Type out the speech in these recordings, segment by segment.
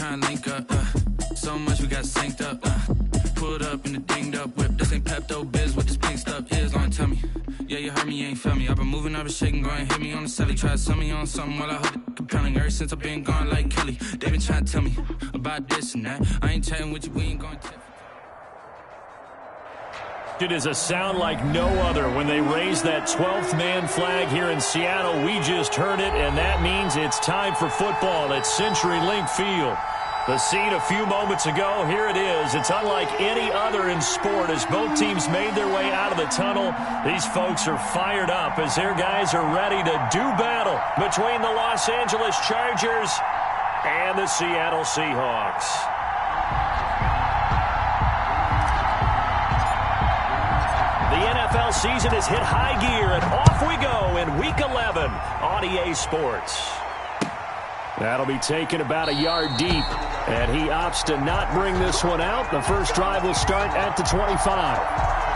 trying to link up. So much we got synced up. Pulled up in the dinged up whip. This ain't Pepto Biz, what this pink stuff is. Long tell me. Yeah, you heard me, you ain't felt me. I've been moving, I've been shaking, go and hit me on the celly. Try to sell me on something while I heard it compelling. Ever since I've been gone like Kelly. They been trying to tell me about this and that. I ain't chatting with you, we ain't going to. It is a sound like no other when they raise that 12th man flag here in Seattle. We just heard it, and that means it's time for football at CenturyLink Field. The scene a few moments ago, here it is. It's unlike any other in sport as both teams made their way out of the tunnel. These folks are fired up as their guys are ready to do battle between the Los Angeles Chargers and the Seattle Seahawks. The NFL season has hit high gear, and off we go in Week 11 on EA Sports. That'll be taken about a yard deep, and he opts to not bring this one out. The first drive will start at the 25.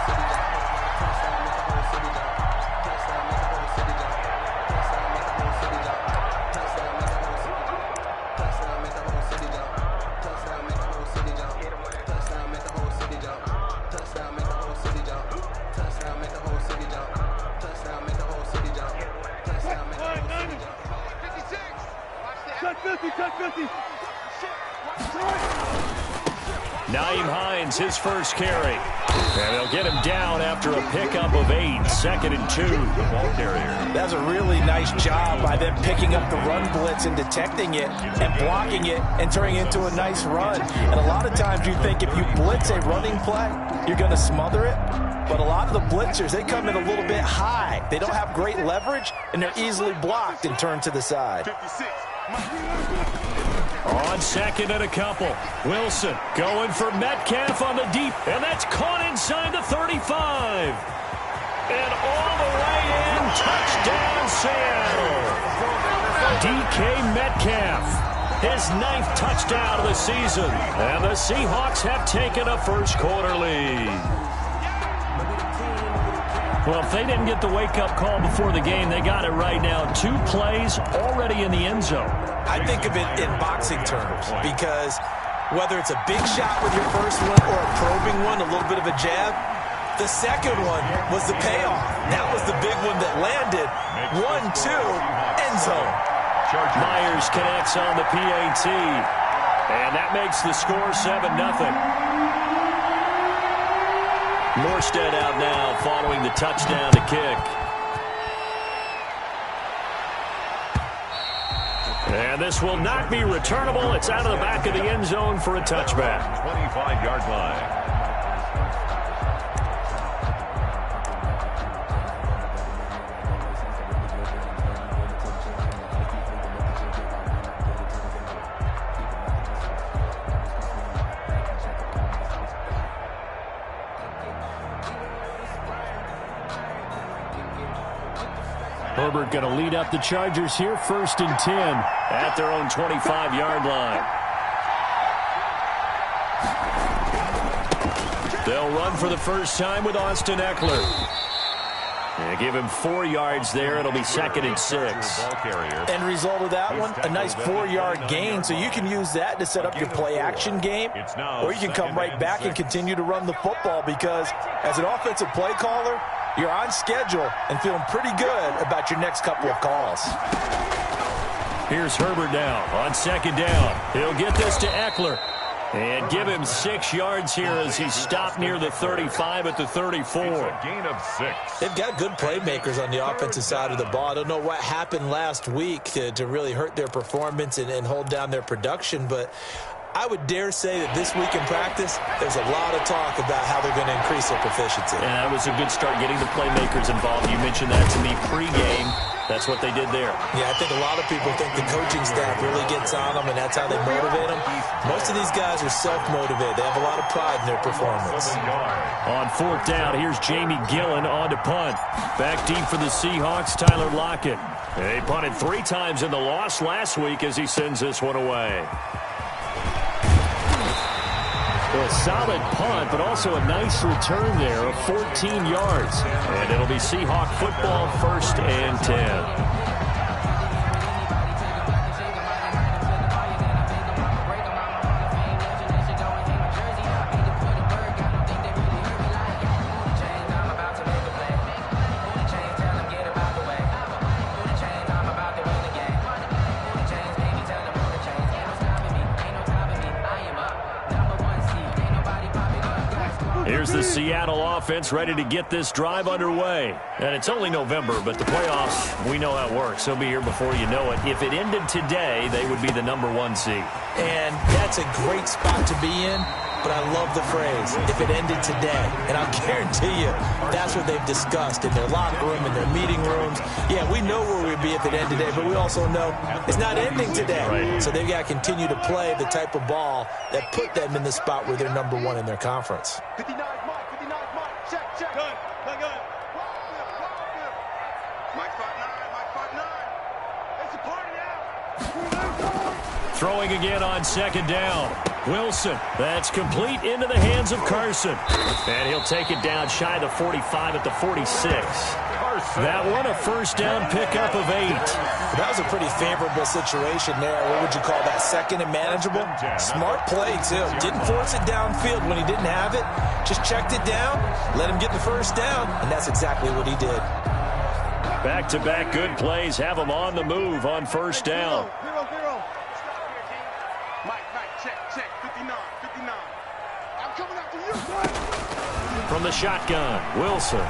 His first carry. And they'll get him down after a pickup of 8. 2nd and 2. The ball carrier. That's a really nice job by them picking up the run blitz and detecting it and blocking it and turning it into a nice run. And a lot of times you think if you blitz a running play, you're going to smother it. But a lot of the blitzers, they come in a little bit high. They don't have great leverage, and they're easily blocked and turned to the side. 56. On 2nd and a couple. Wilson going for Metcalf on the deep, and that's caught inside the 35. And all the way in, touchdown Seattle. DK Metcalf, his 9th touchdown of the season. And the Seahawks have taken a first quarter lead. Well, if they didn't get the wake-up call before the game, they got it right now. 2 plays already in the end zone. I think of it in boxing terms because whether it's a big shot with your first one or a probing one, a little bit of a jab, the second one was the payoff. That was the big one that landed. 1-2, end zone. Myers connects on the PAT, and that makes the score 7-0. Morstead out now following the touchdown to kick. And this will not be returnable. It's out of the back of the end zone for a touchback. 25-yard line. Herbert going to lead up the Chargers here, 1st and 10 at their own 25-yard line. They'll run for the first time with Austin Eckler. They give him 4 yards there. It'll be 2nd and 6. End result of that one, a nice 4-yard gain, so you can use that to set up your play-action game, or you can come right back and continue to run the football because as an offensive play caller, you're on schedule and feeling pretty good about your next couple of calls. Here's Herbert now on 2nd down. He'll get this to Eckler and give him 6 yards here as he's stopped near the 35 at the 34. A gain of 6. They've got good playmakers on the offensive side of the ball. I don't know what happened last week to really hurt their performance and hold down their production, but I would dare say that this week in practice, there's a lot of talk about how they're going to increase their proficiency. And that was a good start getting the playmakers involved. You mentioned that to me pregame. That's what they did there. Yeah, I think a lot of people think the coaching staff really gets on them, and that's how they motivate them. Most of these guys are self-motivated. They have a lot of pride in their performance. On 4th down, here's Jamie Gillen on to punt. Back deep for the Seahawks, Tyler Lockett. They punted 3 times in the loss last week as he sends this one away. A solid punt, but also a nice return there of 14 yards. And it'll be Seahawk football, 1st and 10. here's the Seattle offense ready to get this drive underway. And it's only November, but the playoffs, we know how it works. They'll be here before you know it. If it ended today, they would be the #1 seed. And that's a great spot to be in. But I love the phrase, if it ended today. And I'll guarantee you, that's what they've discussed in their locker room, in their meeting rooms. Yeah, we know where we'd be if it ended today, but we also know it's not ending today. Right. So they've got to continue to play the type of ball that put them in the spot where they're #1 in their conference. 59 Mike, 59 Mike, check. Good. Mike 5'9", it's a party now. Throwing again on second down. Wilson, that's complete into the hands of Carson. And he'll take it down shy of the 45 at the 46. That one a first down pickup of 8. That was a pretty favorable situation there. What would you call that? Second and manageable? Smart play, too. Didn't force it downfield when he didn't have it. Just checked it down, let him get the first down, and that's exactly what he did. Back-to-back good plays have him on the move on first down. Check, 59. I'm coming after you. From the shotgun, Wilson.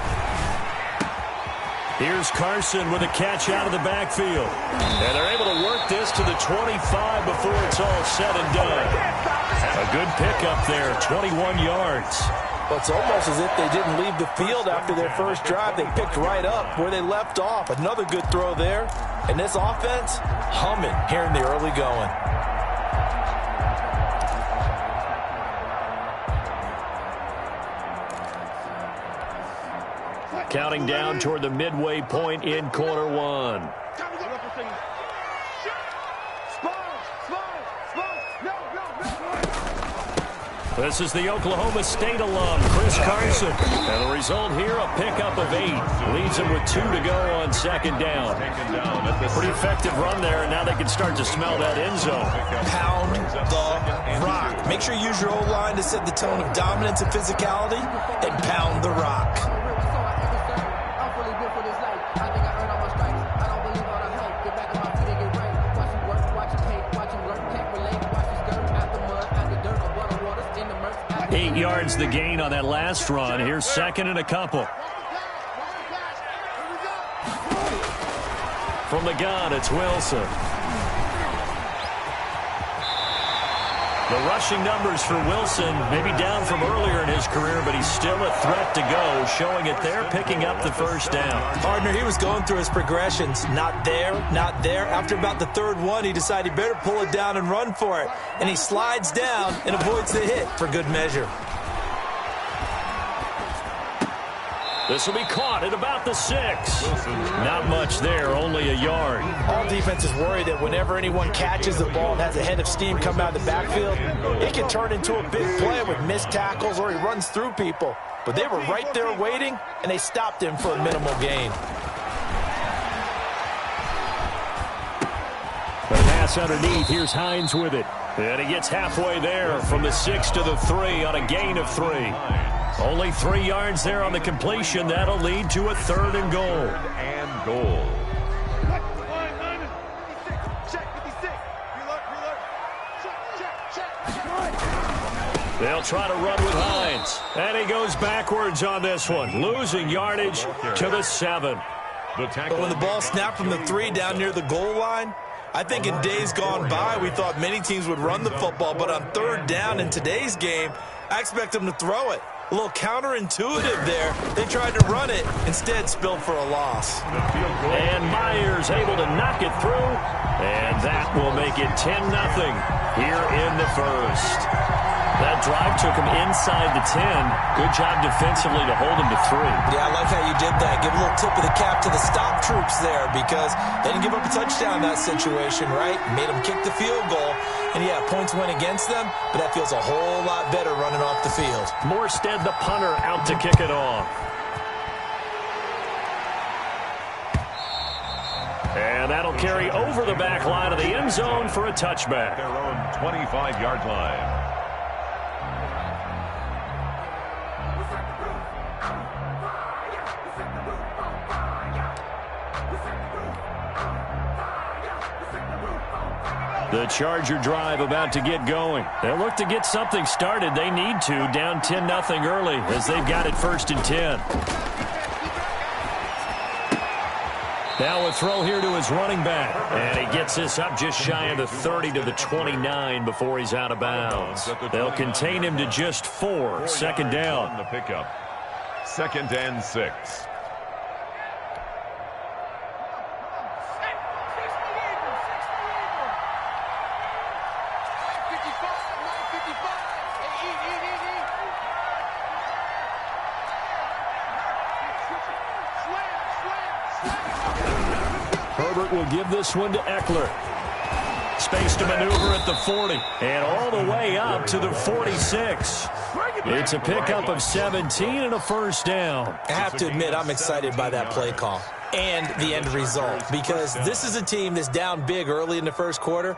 Here's Carson with a catch out of the backfield. And they're able to work this to the 25 before it's all said and done. A good pickup there, 21 yards. Well, it's almost as if they didn't leave the field after their first drive. They picked right up where they left off. Another good throw there. And this offense, humming here in the early going. Counting down toward the midway point in quarter one. This is the Oklahoma State alum, Chris Carson. And the result here, a pickup of 8. Leaves him with 2 to go on second down. Pretty effective run there, and now they can start to smell that end zone. Pound the rock. Make sure you use your O-line to set the tone of dominance and physicality, and pound the rock. Yards the gain on that last run. Here's second and a couple. From the gun, it's Wilson. The rushing numbers for Wilson maybe down from earlier in his career, but he's still a threat to go, showing it there, picking up the first down. Partner, he was going through his progressions. Not there, not there. After about the third one, he decided he better pull it down and run for it. And he slides down and avoids the hit for good measure. This will be caught at about the 6. Not much there, only a yard. All defenses worry that whenever anyone catches the ball and has a head of steam come out of the backfield, it can turn into a big play with missed tackles or he runs through people. But they were right there waiting, and they stopped him for a minimal gain. The pass underneath. Here's Hines with it. And he gets halfway there from the 6 to the 3 on a gain of 3. Only 3 yards there on the completion. That'll lead to a 3rd and goal. They'll try to run with Hines. And he goes backwards on this one, losing yardage to the 7. But when the ball snapped from the 3 down near the goal line, I think in days gone by, we thought many teams would run the football. But on 3rd down in today's game, I expect them to throw it. A little counterintuitive there. They tried to run it, instead spilled for a loss. And Myers able to knock it through, and that will make it 10-0 here in the first. That drive took him inside the 10. Good job defensively to hold him to 3. Yeah, I like how you did that. Give a little tip of the cap to the stop troops there because they didn't give up a touchdown in that situation, right? Made them kick the field goal. And, yeah, points went against them, but that feels a whole lot better running off the field. Morstead, the punter, out to kick it off. And that'll carry over the back line of the end zone for a touchback. Their own 25-yard line. The Charger drive about to get going. They'll look to get something started. They need to, down 10-0 early as they've got it 1st and 10. Now a throw here to his running back. And he gets this up just shy of the 30 to the 29 before he's out of bounds. They'll contain him to just 4. 2nd down. On the pickup. 2nd and 6. Herbert will give this one to Eckler. Space to maneuver at the 40. And all the way up to the 46. It's a pickup of 17 and a 1st down. I have to admit, I'm excited by that play call and the end result, because this is a team that's down big early in the 1st quarter,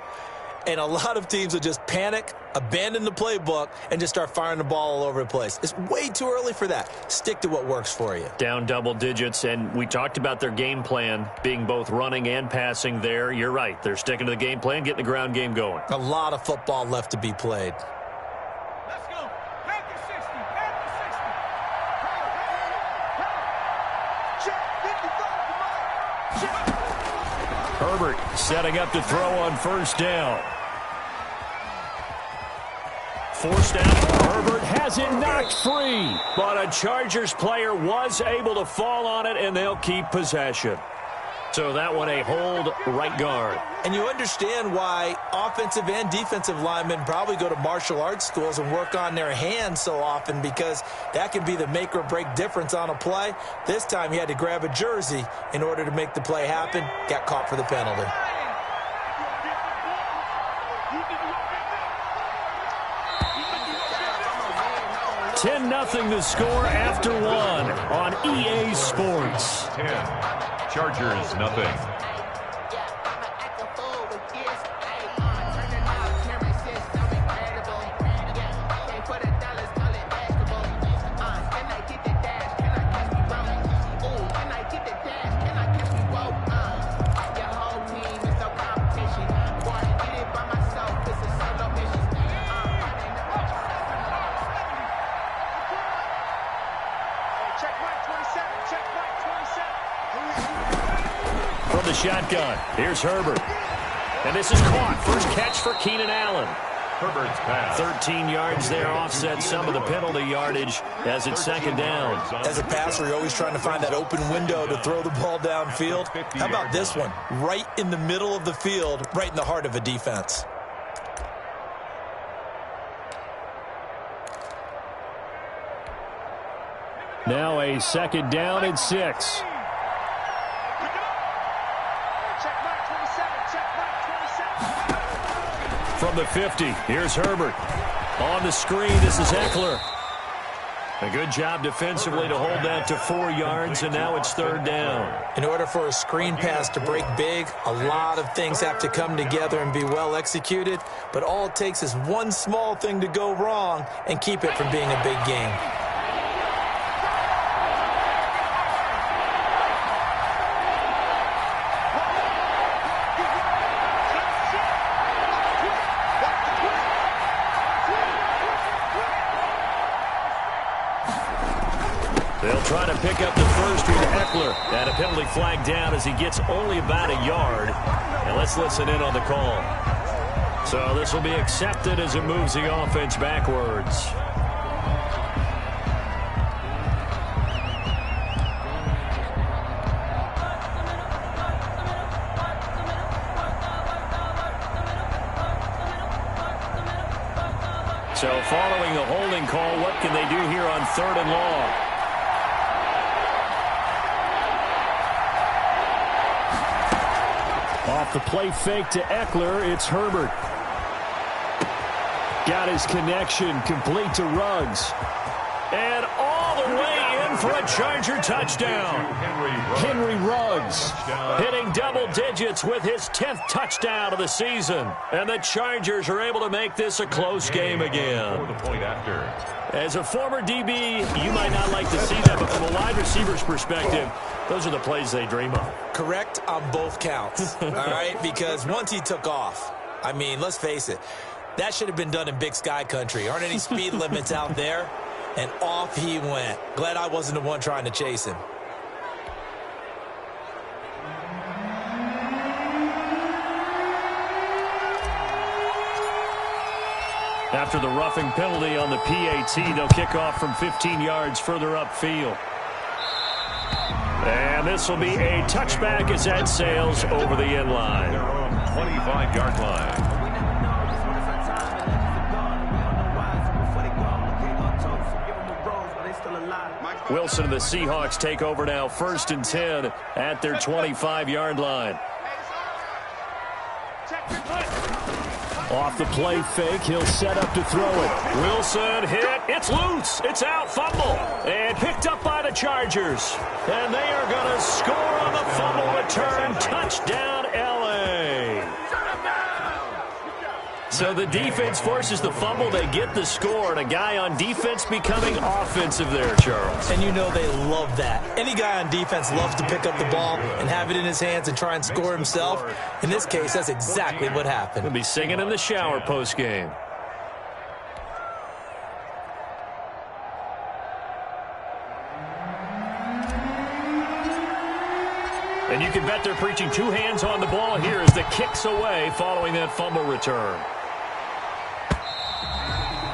and a lot of teams will just panic, abandon the playbook, and just start firing the ball all over the place. It's way too early for that. Stick to what works for you. Down double digits, and we talked about their game plan being both running and passing there. You're right. They're sticking to the game plan, getting the ground game going. A lot of football left to be played. Let's go. Back to 60. Back to 60. Check. 55. Check. Herbert setting up to throw on 1st down. Forced out. Herbert has it knocked free. But a Chargers player was able to fall on it, and they'll keep possession. So that one a hold right guard. And you understand why offensive and defensive linemen probably go to martial arts schools and work on their hands so often, because that can be the make or break difference on a play. This time he had to grab a jersey in order to make the play happen. Got caught for the penalty. 10-0 the score after 1 on EA Sports. 10. Chargers, nothing. From the shotgun, here's Herbert. And this is caught. First catch for Keenan Allen. Herbert's pass. 13 yards there, offset some of the penalty yardage as it's 2nd down. As a passer, you're always trying to find that open window to throw the ball downfield. How about this one? Right in the middle of the field, right in the heart of a defense. Now a 2nd down and 6. From the 50, here's Herbert. On the screen, this is Eckler. A good job defensively to hold that to 4 yards, and now it's 3rd down. In order for a screen pass to break big, a lot of things have to come together and be well executed, but all it takes is one small thing to go wrong and keep it from being a big game. They'll try to pick up the first with Eckler. And a penalty flag down as he gets only about a yard. And let's listen in on the call. So this will be accepted as it moves the offense backwards. So following the holding call, what can they do here on 3rd and long? Off the play fake to Eckler, it's Herbert. Got his connection complete to Ruggs. And all the way in for a Charger touchdown. Henry Ruggs hitting double digits with his 10th touchdown of the season. And the Chargers are able to make this a close game again. As a former DB, you might not like to see that, but from a wide receiver's perspective, those are the plays they dream of. Correct on both counts, all right? Because once he took off, I mean, let's face it. That should have been done in Big Sky Country. Aren't any speed limits out there? And off he went. Glad I wasn't the one trying to chase him. After the roughing penalty on the PAT, they'll kick off from 15 yards further upfield. And this will be a touchback as that sails over the end line. Their own 25-yard line. Wilson and the Seahawks take over now, 1st and 10 at their 25-yard line. Off the play fake, he'll set up to throw it. Wilson hit, it's loose, it's out, fumble, and picked up by the Chargers. And they are going to score on the fumble return, touchdown LA. So the defense forces the fumble, they get the score, and a guy on defense becoming offensive there, Charles. And you know they love that. Any guy on defense loves to pick up the ball and have it in his hands and try and score himself. In this case, that's exactly what happened. He'll be singing in the shower post-game. And you can bet they're preaching two hands on the ball here as the kick's away following that fumble return.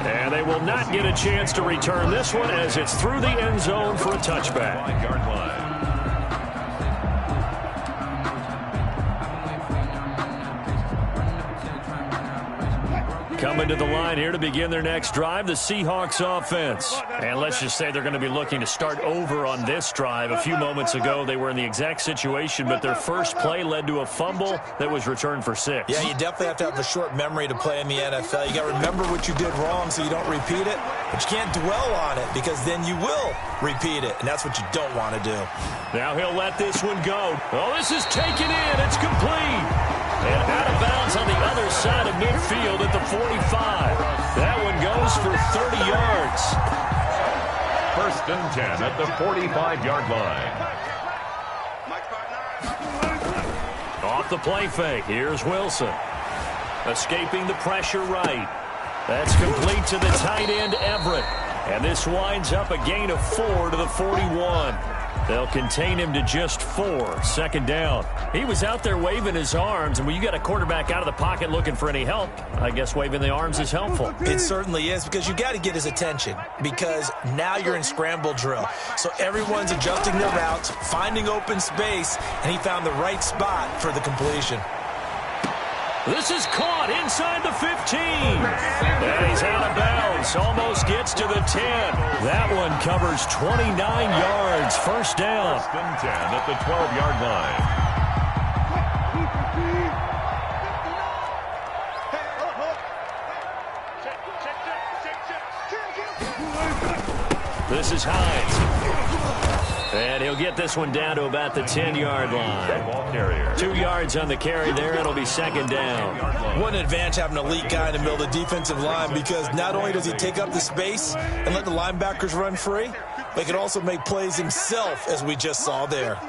And they will not get a chance to return this one as it's through the end zone for a touchback. 5-yard line. Coming to the line here to begin their next drive, the Seahawks offense. And let's just say they're going to be looking to start over on this drive. A few moments ago, they were in the exact situation, but their first play led to a fumble that was returned for 6. Yeah, you definitely have to have a short memory to play in the NFL. You got to remember what you did wrong so you don't repeat it, but you can't dwell on it because then you will repeat it, and that's what you don't want to do. Now he'll let this one go. Oh, this is taken in. It's complete. And out of bounds on the other side of midfield at the 45. That one goes for 30 yards. 1st and 10 at the 45-yard line. Off the play fake. Here's Wilson. Escaping the pressure right. That's complete to the tight end, Everett. And this winds up a gain of 4 to the 41. They'll contain him to just 4. 2nd down. He was out there waving his arms, and when you got a quarterback out of the pocket looking for any help, I guess waving the arms is helpful. It certainly is, because you got to get his attention, because now you're in scramble drill. So everyone's adjusting their routes, finding open space, and he found the right spot for the completion. This is caught inside the 15. And he's out of bounds. Almost gets to the 10. That one covers 29 yards. 1st down. 1st and 10 at the 12-yard line. This is Hines. And he'll get this one down to about the 10-yard line. 2 yards on the carry there. It'll be 2nd down. What an advantage having an elite guy in the middle of the defensive line, because not only does he take up the space and let the linebackers run free, but he can also make plays himself, as we just saw there.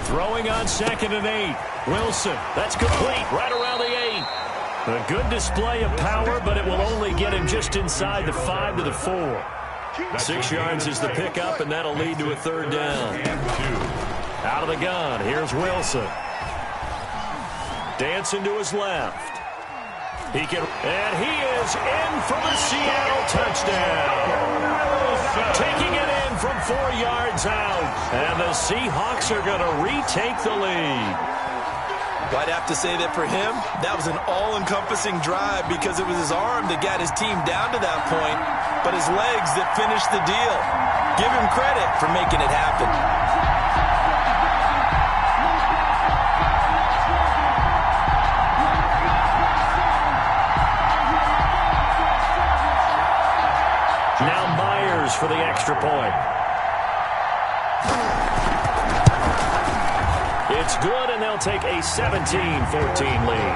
Throwing on 2nd and 8. Wilson, that's complete, right around the 8. A good display of power, but it will only get him just inside the 5 to the 4. 6 yards is the pickup, and that'll lead to a 3rd down. Out of the gun, here's Wilson. Dancing to his left. And he is in for the Seattle touchdown. Taking it in from 4 yards out. And the Seahawks are going to retake the lead. Well, I'd have to say that for him, that was an all-encompassing drive, because it was his arm that got his team down to that point, but his legs that finished the deal. Give him credit for making it happen. Now Myers for the extra point. It's good, and they'll take a 17-14 lead.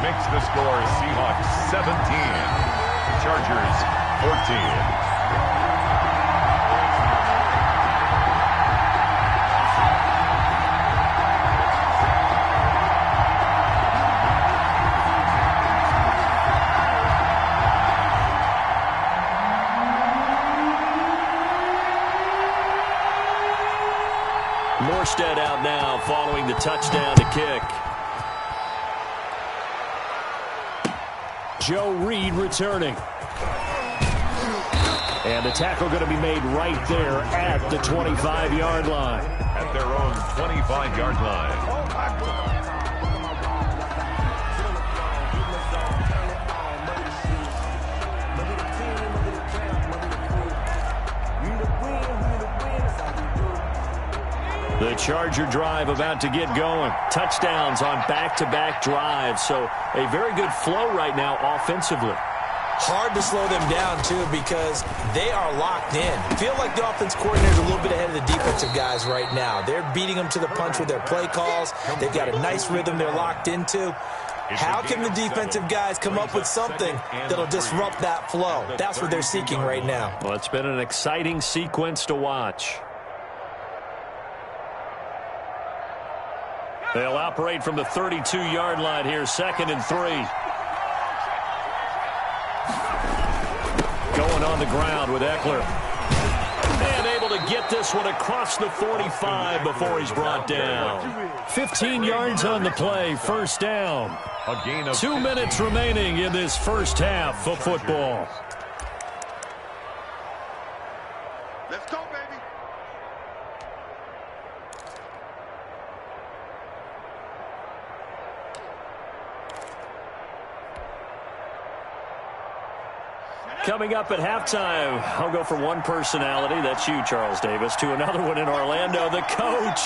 Makes the score Seahawks 17, Chargers 14. Morstead out now following the touchdown to kick. Joe Reed returning. And the tackle going to be made right there at the 25-yard line. At their own 25-yard line. The Charger drive about to get going. Touchdowns on back-to-back drives. So a very good flow right now offensively. Hard to slow them down, too, because they are locked in. Feel like the offense coordinator is a little bit ahead of the defensive guys right now. They're beating them to the punch with their play calls. They've got a nice rhythm they're locked into. How can the defensive guys come up with something that'll disrupt that flow? That's what they're seeking right now. Well, it's been an exciting sequence to watch. They'll operate from the 32-yard line here, 2nd and 3. Going on the ground with Eckler. And able to get this one across the 45 before he's brought down. 15 yards on the play, first down. A gain of 2 minutes remaining in this first half of football. Let's go, baby. Coming up at halftime, I'll go from one personality, that's you, Charles Davis, to another one in Orlando, the coach.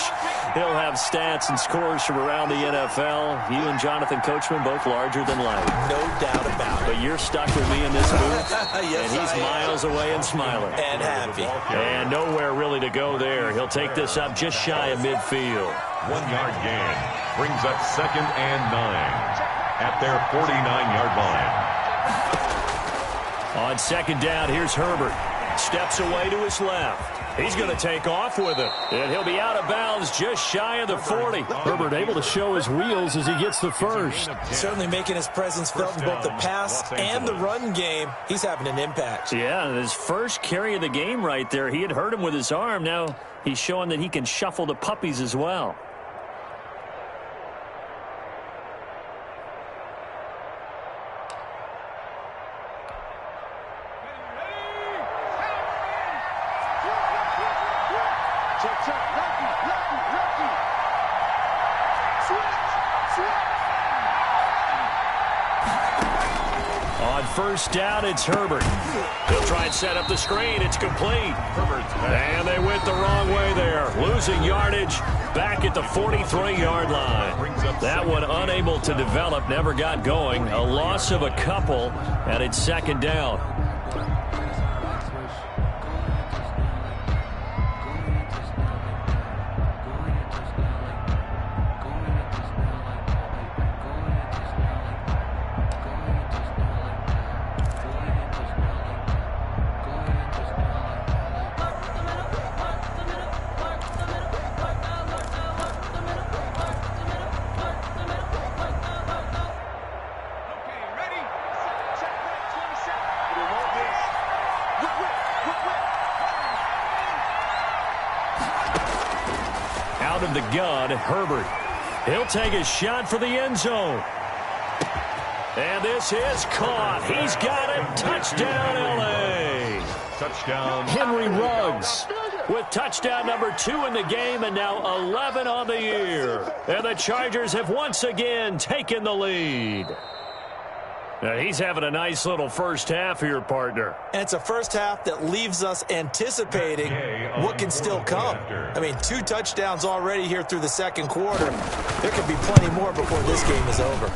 He'll have stats and scores from around the NFL. You and Jonathan Coachman, both larger than life. No doubt about it. But you're stuck with me in this booth, Yes, and he's miles away and smiling. And happy. And nowhere really to go there. He'll take this up just shy of midfield. 1-yard gain brings up 2nd and 9 at their 49-yard line. On 2nd down, here's Herbert. Steps away to his left. He's going to take off with it. And he'll be out of bounds just shy of the 40. Herbert able to show his wheels as he gets the first. Certainly making his presence felt in both the pass and the run game. He's having an impact. Yeah, his first carry of the game right there. He had hurt him with his arm. Now he's showing that he can shuffle the puppies as well. First down, it's Herbert. He'll try and set up the screen. It's complete. And they went the wrong way there. Losing yardage back at the 43-yard line. That one unable to develop, never got going. A loss of a couple, and it's 2nd down. Out of the gun, Herbert. He'll take a shot for the end zone. And this is caught. He's got it. Touchdown, L.A. Touchdown. Henry Ruggs with touchdown number 2 in the game and now 11 on the year. And the Chargers have once again taken the lead. Now he's having a nice little first half here, partner. And it's a first half that leaves us anticipating what can still come. I mean, 2 touchdowns already here through the 2nd quarter. There could be plenty more before this game is over.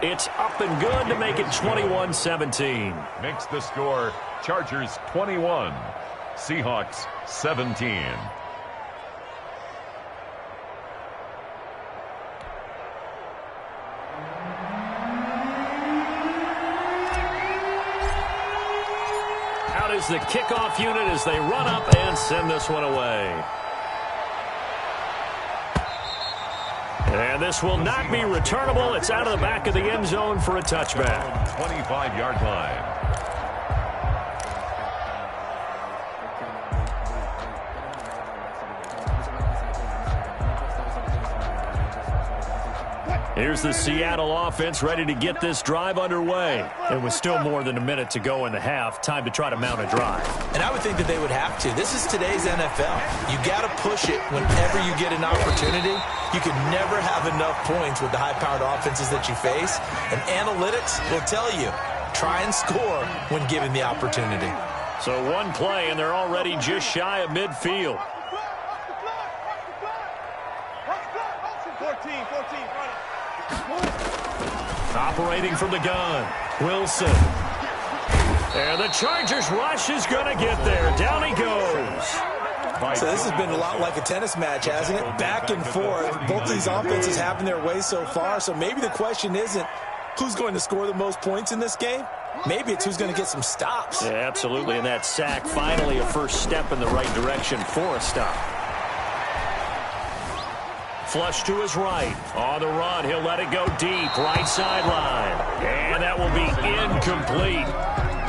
It's up and good to make it 21-17. Makes the score Chargers 21, Seahawks 17. There's the kickoff unit as they run up and send this one away. And this will not be returnable. It's out of the back of the end zone for a touchback. 25-yard line. Here's the Seattle offense ready to get this drive underway. And with still more than a minute to go in the half, time to try to mount a drive. And I would think that they would have to. This is today's NFL. You got to push it whenever you get an opportunity. You can never have enough points with the high-powered offenses that you face. And analytics will tell you, try and score when given the opportunity. So one play, and they're already just shy of midfield. 14, run. Operating from the gun, Wilson. And the Chargers rush is going to get there. Down he goes. So this has been a lot like a tennis match, hasn't it? Back and forth. Both these offenses having their way so far. So maybe the question isn't who's going to score the most points in this game. Maybe it's who's going to get some stops. Yeah, absolutely. And that sack, finally a first step in the right direction for a stop. Flush to his right. On the run, he'll let it go deep. Right sideline. And that will be incomplete.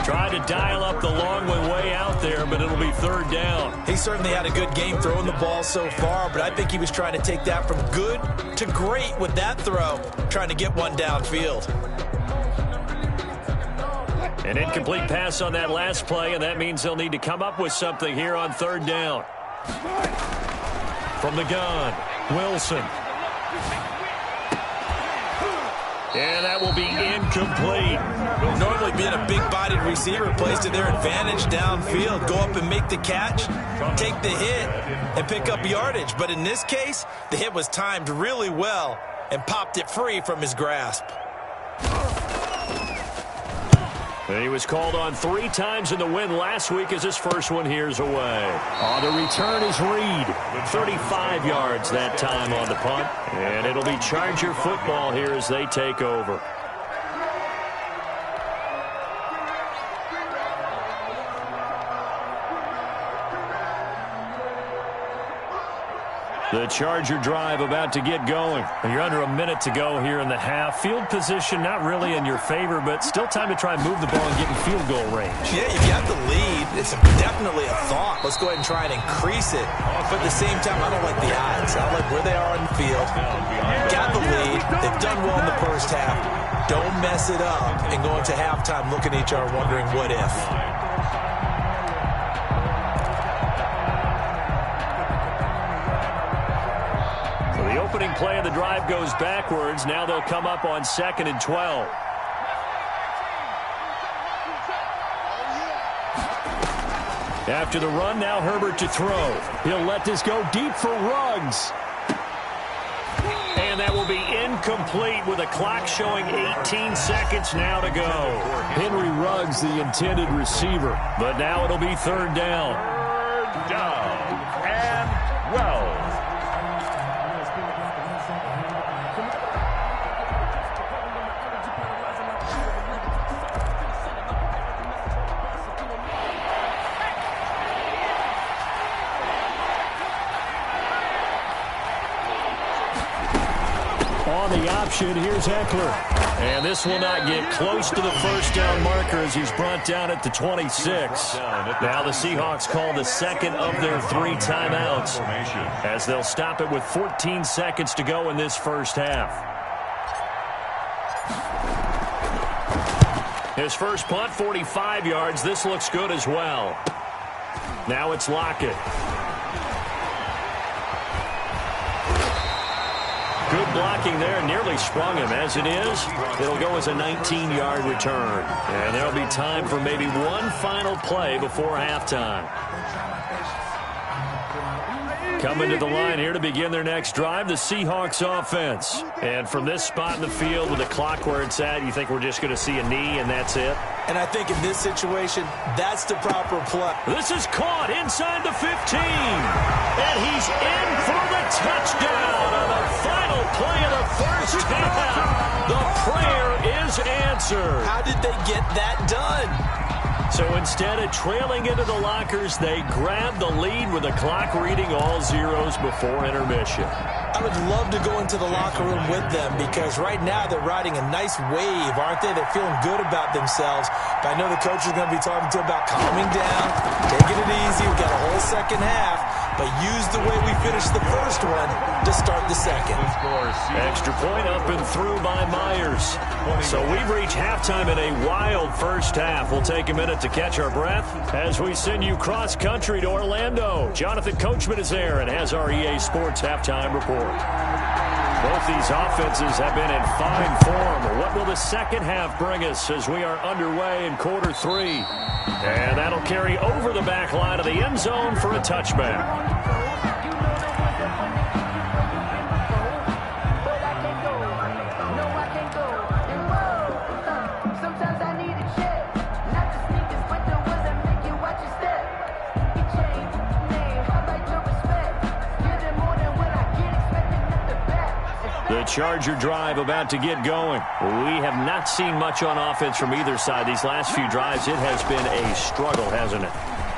Tried to dial up the long one way out there, but it'll be third down. He certainly had a good game throwing the ball so far, but I think he was trying to take that from good to great with that throw, trying to get one downfield. An incomplete pass on that last play, and that means they'll need to come up with something here on third down. From the gun, Wilson. And that will be incomplete. Normally being a big-bodied receiver plays to their advantage downfield. Go up and make the catch, take the hit, and pick up yardage. But in this case, the hit was timed really well and popped it free from his grasp. And he was called on 3 times in the win last week as his first one here's away. On the return is Reed. 35 yards that time on the punt. And it'll be Charger football here as they take over. The Charger drive about to get going. You're under a minute to go here in the half. Field position not really in your favor, but still time to try and move the ball and get in field goal range. Yeah, if you have the lead, it's definitely a thought. Let's go ahead and try and increase it. But at the same time, I don't like the odds. I don't like where they are on the field. Got the lead. They've done well in the first half. Don't mess it up and go into halftime looking at each other wondering what if. Opening play of the drive goes backwards. Now they'll come up on 2nd and 12. After the run, now Herbert to throw. He'll let this go deep for Ruggs. And that will be incomplete with a clock showing 18 seconds now to go. Henry Ruggs, the intended receiver. But now it'll be third down. Third down and 12. On the option, here's Eckler. And this will not get close to the first down marker as he's brought down at the 26. Now the Seahawks call the second of their 3 timeouts as they'll stop it with 14 seconds to go in this first half. His first punt, 45 yards. This looks good as well. Now it's Lockett. Good blocking there, nearly sprung him. As it is, it'll go as a 19-yard return. And there'll be time for maybe one final play before halftime. Coming to the line here to begin their next drive, the Seahawks offense. And from this spot in the field with the clock where it's at, you think we're just going to see a knee and that's it? And I think in this situation, that's the proper play. This is caught inside the 15. And he's in for the touchdown on the final play of the first half. The prayer is answered. How did they get that done? So instead of trailing into the lockers, they grab the lead with the clock reading all zeros before intermission. I would love to go into the locker room with them because right now they're riding a nice wave, aren't they? They're feeling good about themselves. But I know the coach is going to be talking to them about calming down, taking it easy. We've got a whole second half, but use the way we finished the first one to start the second. Extra point up and through by Myers. So we've reached halftime in a wild first half. We'll take a minute to catch our breath as we send you cross-country to Orlando. Jonathan Coachman is there and has our EA Sports halftime report. Both these offenses have been in fine form. What will the second half bring us as we are underway in quarter three? And that'll carry over the back line of the end zone for a touchback. The Charger drive about to get going. We have not seen much on offense from either side. These last few drives, it has been a struggle, hasn't it?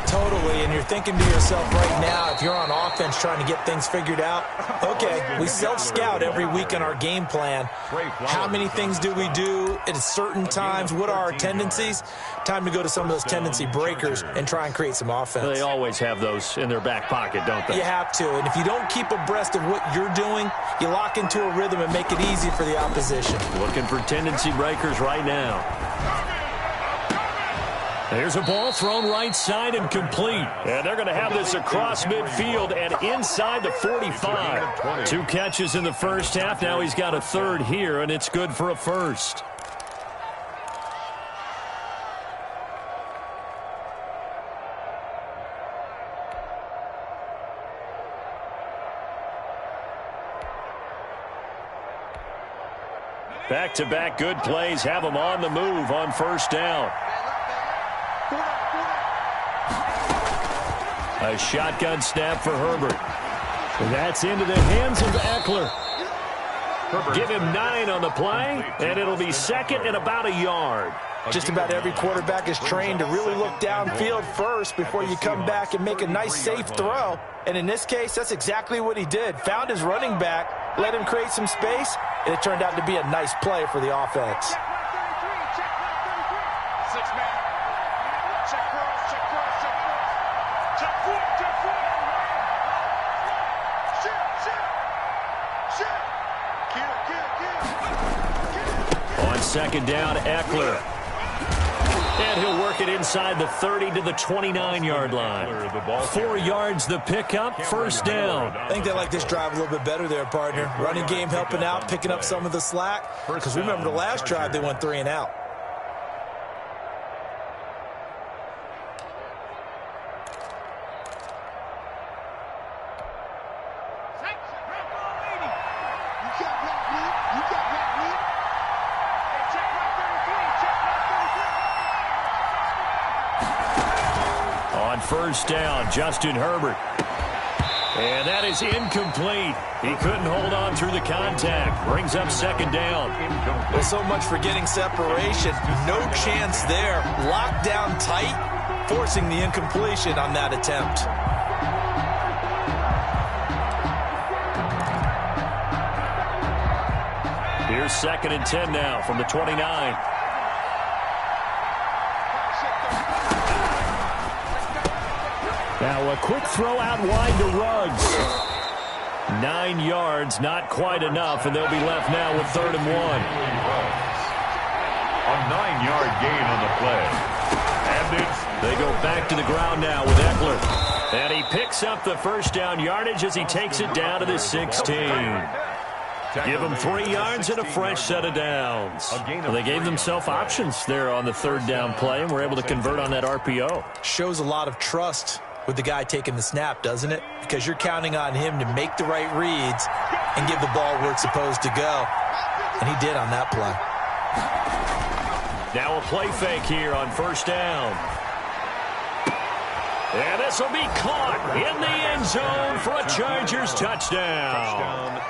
Totally, and you're thinking to yourself right now, if you're on offense trying to get things figured out, okay, we self-scout every week in our game plan. How many things do we do at certain times? What are our tendencies? Time to go to some of those tendency breakers and try and create some offense. They always have those in their back pocket, don't they? You have to, and if you don't keep abreast of what you're doing, you lock into a rhythm and make it easy for the opposition. Looking for tendency breakers right now. There's a ball thrown right side and complete. And they're going to have this across midfield and inside the 45. 2 catches in the first half. Now he's got a third here, and it's good for a first. Back-to-back good plays have them on the move on first down. A shotgun snap for Herbert. And that's into the hands of Eckler. Give him 9 on the play, and it'll be second and about a yard. Just about every quarterback is trained to really look downfield first before you come back and make a nice, safe throw. And in this case, that's exactly what he did. Found his running back, let him create some space, and it turned out to be a nice play for the offense. On second down, Eckler. And he'll work it inside the 30 to the 29-yard line. 4 yards the pickup, first down. I think they like this drive a little bit better there, partner. Running game helping out, picking up some of the slack. Because remember the last drive, they went 3 and out. First down, Justin Herbert. And that is incomplete. He couldn't hold on through the contact. Brings up second down. Well, so much for getting separation. No chance there. Locked down tight, forcing the incompletion on that attempt. Here's second and 10 now from the 29. Now a quick throw out wide to Ruggs. 9 yards, not quite enough, and they'll be left now with 3rd and 1. A 9-yard gain on the play. And they go back to the ground now with Eckler. And he picks up the first down yardage as he takes it down to the 16. Give them 3 yards and a fresh set of downs. Well, they gave themselves options there on the 3rd down play and were able to convert on that RPO. Shows a lot of trust with the guy taking the snap, doesn't it? Because you're counting on him to make the right reads and give the ball where it's supposed to go. And he did on that play. Now a play fake here on first down. And this will be caught in the end zone for a Chargers touchdown.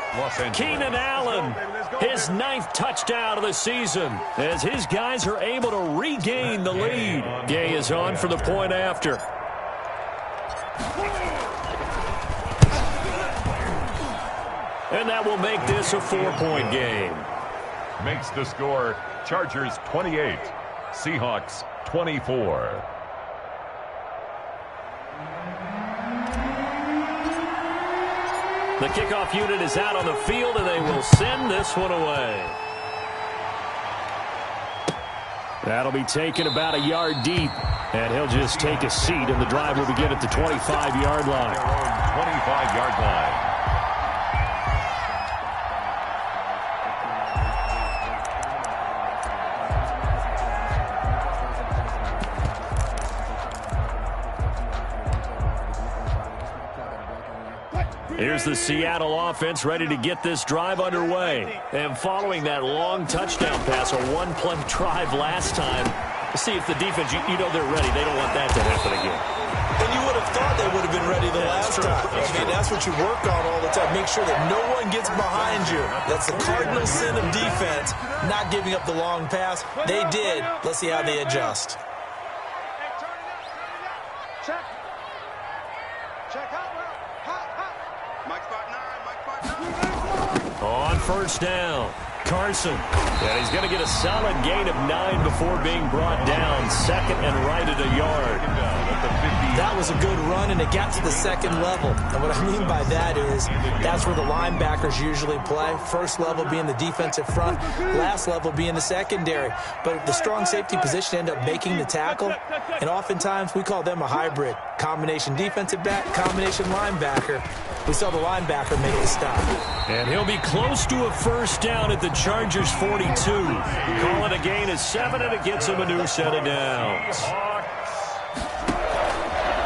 Keenan Allen, his 9th touchdown of the season, as his guys are able to regain the lead. Gay is on for the point after. And that will make this a 4-point game. Makes the score Chargers 28, Seahawks 24. The kickoff unit is out on the field, and they will send this one away. That'll be taken about a yard deep, and he'll just take a seat, and the drive will begin at the 25-yard line. 25-yard line. Here's the Seattle offense ready to get this drive underway. And following that long touchdown pass, a one-play drive last time, see if the defense, you know they're ready. They don't want that to happen again. And you would have thought they would have been ready the last time. I mean, that's what you work on all the time. Make sure that no one gets behind you. That's the cardinal sin of defense, not giving up the long pass. They did. Let's see how they adjust. On first down, Carson. And he's going to get a solid gain of 9 before being brought down. Second and right at a yard. That was a good run, and it got to the second level. And what I mean by that is that's where the linebackers usually play. First level being the defensive front, last level being the secondary. But the strong safety position ended up making the tackle, and oftentimes we call them a hybrid. Combination defensive back, combination linebacker. We saw the linebacker make the stop. And he'll be close to a first down at the Chargers 42. Call it a gain of 7, and it gets him a new set of downs.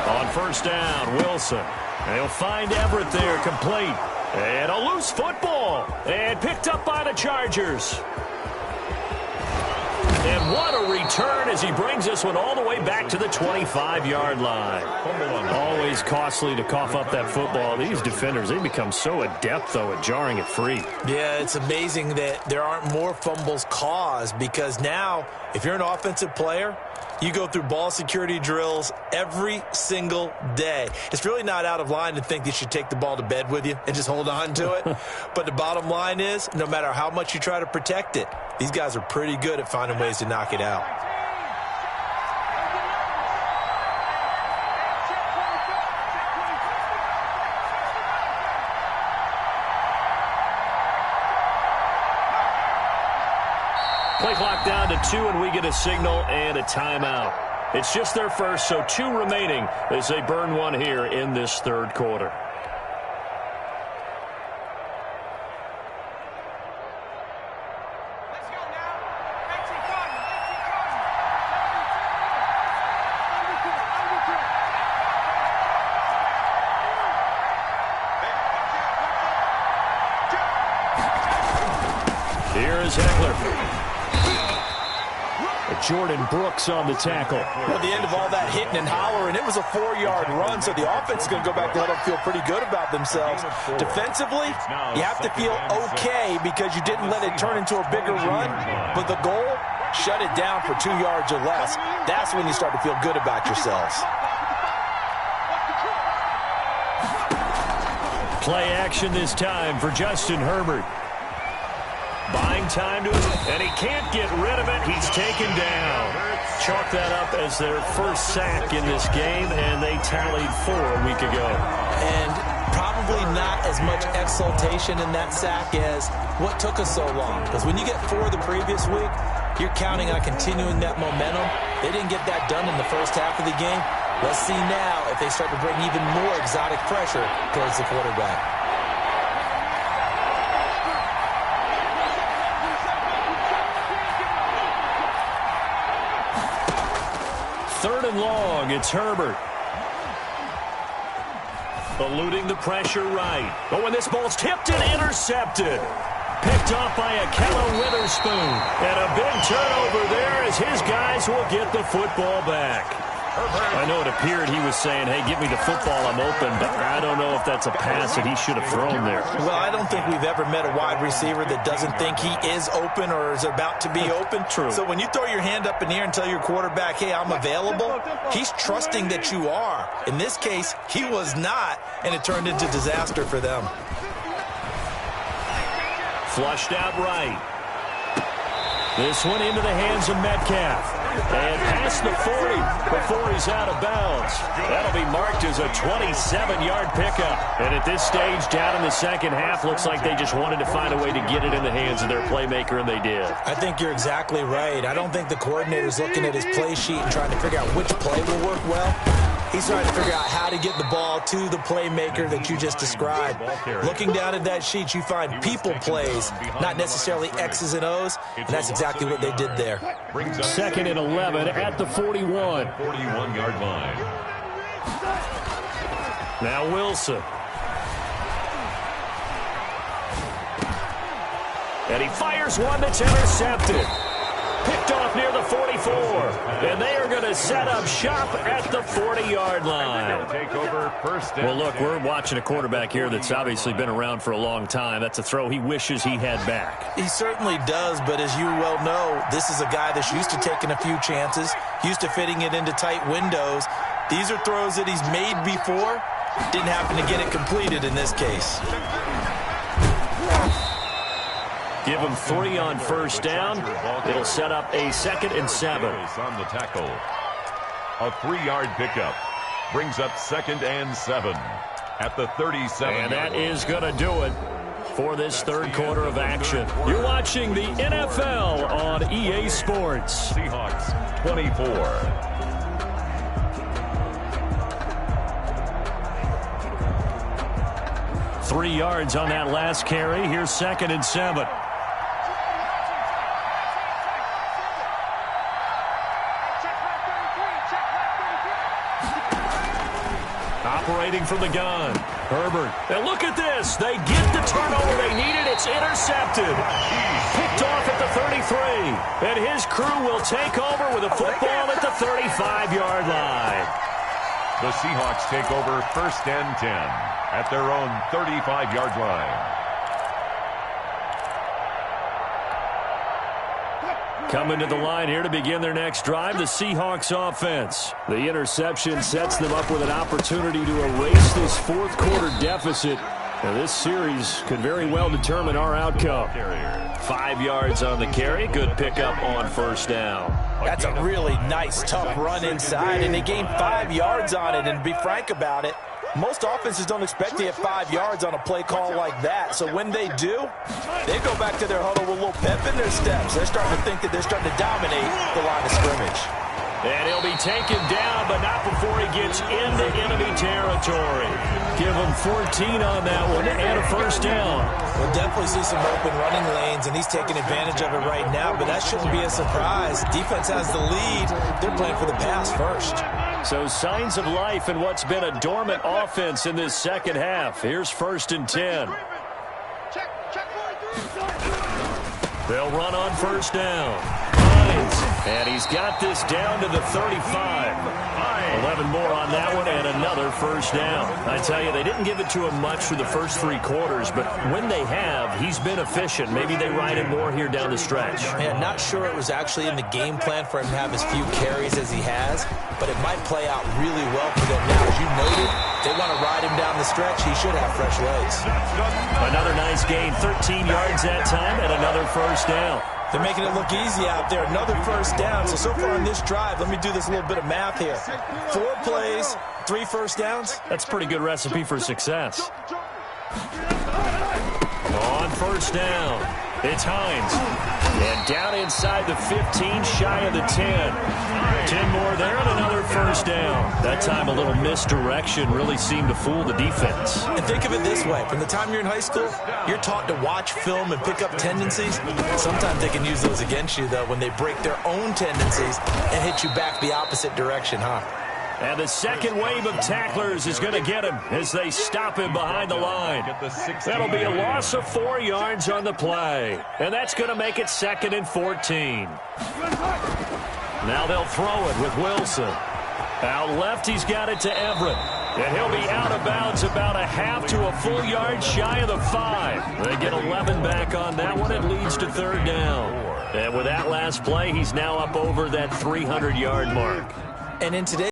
On first down, Wilson. They'll find Everett there, complete. And a loose football. And picked up by the Chargers. And what a return as he brings this one all the way back to the 25-yard line. Always costly to cough up that football. These defenders, they become so adept, though, at jarring it free. Yeah, it's amazing that there aren't more fumbles caused, because now, if you're an offensive player, you go through ball security drills every single day. It's really not out of line to think that you should take the ball to bed with you and just hold on to it. But the bottom line is, no matter how much you try to protect it, these guys are pretty good at finding ways to knock it out. Play clock down to 2, and we get a signal and a timeout. It's just their first, so 2 remaining as they burn one here in this third quarter. Here is Eckler. Jordan Brooks on the tackle. Well, at the end of all that hitting and hollering, it was a 4-yard run, so the offense is going to go back to huddle and feel pretty good about themselves. Defensively, you have to feel okay because you didn't let it turn into a bigger run, but the goal, shut it down for 2 yards or less. That's when you start to feel good about yourselves. Play action this time for Justin Herbert. Buying time to him, and he can't get rid of it. He's taken down. Chalk that up as their first sack in this game, and they tallied 4 a week ago. And probably not as much exultation in that sack as what took us so long. Because when you get 4 the previous week, you're counting on continuing that momentum. They didn't get that done in the first half of the game. Let's see now if they start to bring even more exotic pressure towards the quarterback. Third and long, it's Herbert. Eluding the pressure right. Oh, and this ball's tipped and intercepted. Picked off by Akella Witherspoon. And a big turnover there as his guys will get the football back. I know it appeared he was saying, hey, give me the football, I'm open, but I don't know if that's a pass that he should have thrown there. Well, I don't think we've ever met a wide receiver that doesn't think he is open or is about to be open. True. So when you throw your hand up in the air and tell your quarterback, hey, I'm available, he's trusting that you are. In this case, he was not, and it turned into disaster for them. Flushed out right. This one into the hands of Metcalf. And past the 40 before he's out of bounds. That'll be marked as a 27-yard pickup. And at this stage, down in the second half, looks like they just wanted to find a way to get it in the hands of their playmaker, and they did. I think you're exactly right. I don't think the coordinator's looking at his play sheet and trying to figure out which play will work well. He's trying to figure out how to get the ball to the playmaker that you just described. Looking down at that sheet, you find people plays, not necessarily X's and O's, and that's exactly what they did there. Second and 11 at the 41. 41-yard line. Now Wilson. And he fires one that's intercepted. Picked off near the 44. And they are going to set up shop at the 40-yard line. Take over first. Well, look, we're watching a quarterback here that's obviously been around for a long time. That's a throw he wishes he had back. He certainly does, but as you well know, this is a guy that's used to taking a few chances, used to fitting it into tight windows. These are throws that he's made before. Didn't happen to get it completed in this case. Give him 3 on first down. It'll set up a 2nd and 7. On the tackle. A 3-yard pickup. Brings up 2nd and 7 at the 37. And that is going to do it for this third quarter of action. You're watching the NFL on EA Sports. Seahawks 24. Three yards on that last carry. Here's 2nd and 7. Operating from the gun. Herbert. And look at this. They get the turnover they needed. It's intercepted. Picked off at the 33. And his crew will take over with a football at the 35-yard line. The Seahawks take over first and 10 at their own 35-yard line. Coming to the line here to begin their next drive, the Seahawks offense. The interception sets them up with an opportunity to erase this fourth quarter deficit. Now this series could very well determine our outcome. 5 yards on the carry. Good pickup on first down. That's a really nice, tough run inside, and they gained 5 yards on it. And to be frank about it, most offenses don't expect to get 5 yards on a play call like that. So when they do, they go back to their huddle with a little pep in their steps. They're starting to think that they're starting to dominate the line of scrimmage. And he'll be taken down, but not before he gets into enemy territory. Give him 14 on that one and a first down. We'll definitely see some open running lanes, and he's taking advantage of it right now, but that shouldn't be a surprise. Defense has the lead. They're playing for the pass first. So signs of life in what's been a dormant offense in this second half. Here's 1st and 10. They'll run on first down. And he's got this down to the 35. 11 more on that one and another first down. I tell you, they didn't give it to him much for the first 3 quarters, but when they have, he's been efficient. Maybe they ride him more here down the stretch. Man, not sure it was actually in the game plan for him to have as few carries as he has, but it might play out really well for them now. As you noted, they want to ride him down the stretch. He should have fresh legs. Another nice gain, 13 yards that time, and another first down. They're making it look easy out there. Another first down. So far on this drive, let me do this little bit of math here. 4 plays, 3 first downs. That's a pretty good recipe for success. On first down, it's Hines. And down inside the 15, shy of the 10. 10 more there and another first down. That time a little misdirection really seemed to fool the defense. And think of it this way. From the time you're in high school, you're taught to watch film and pick up tendencies. Sometimes they can use those against you, though, when they break their own tendencies and hit you back the opposite direction, huh? And the second wave of tacklers is going to get him as they stop him behind the line. That'll be a loss of 4 yards on the play. And that's going to make it 2nd and 14. Now they'll throw it with Wilson. Out left, he's got it to Everett. And he'll be out of bounds about a half to a full yard shy of the 5. They get 11 back on that one. It leads to third down. And with that last play, he's now up over that 300-yard mark. And in today's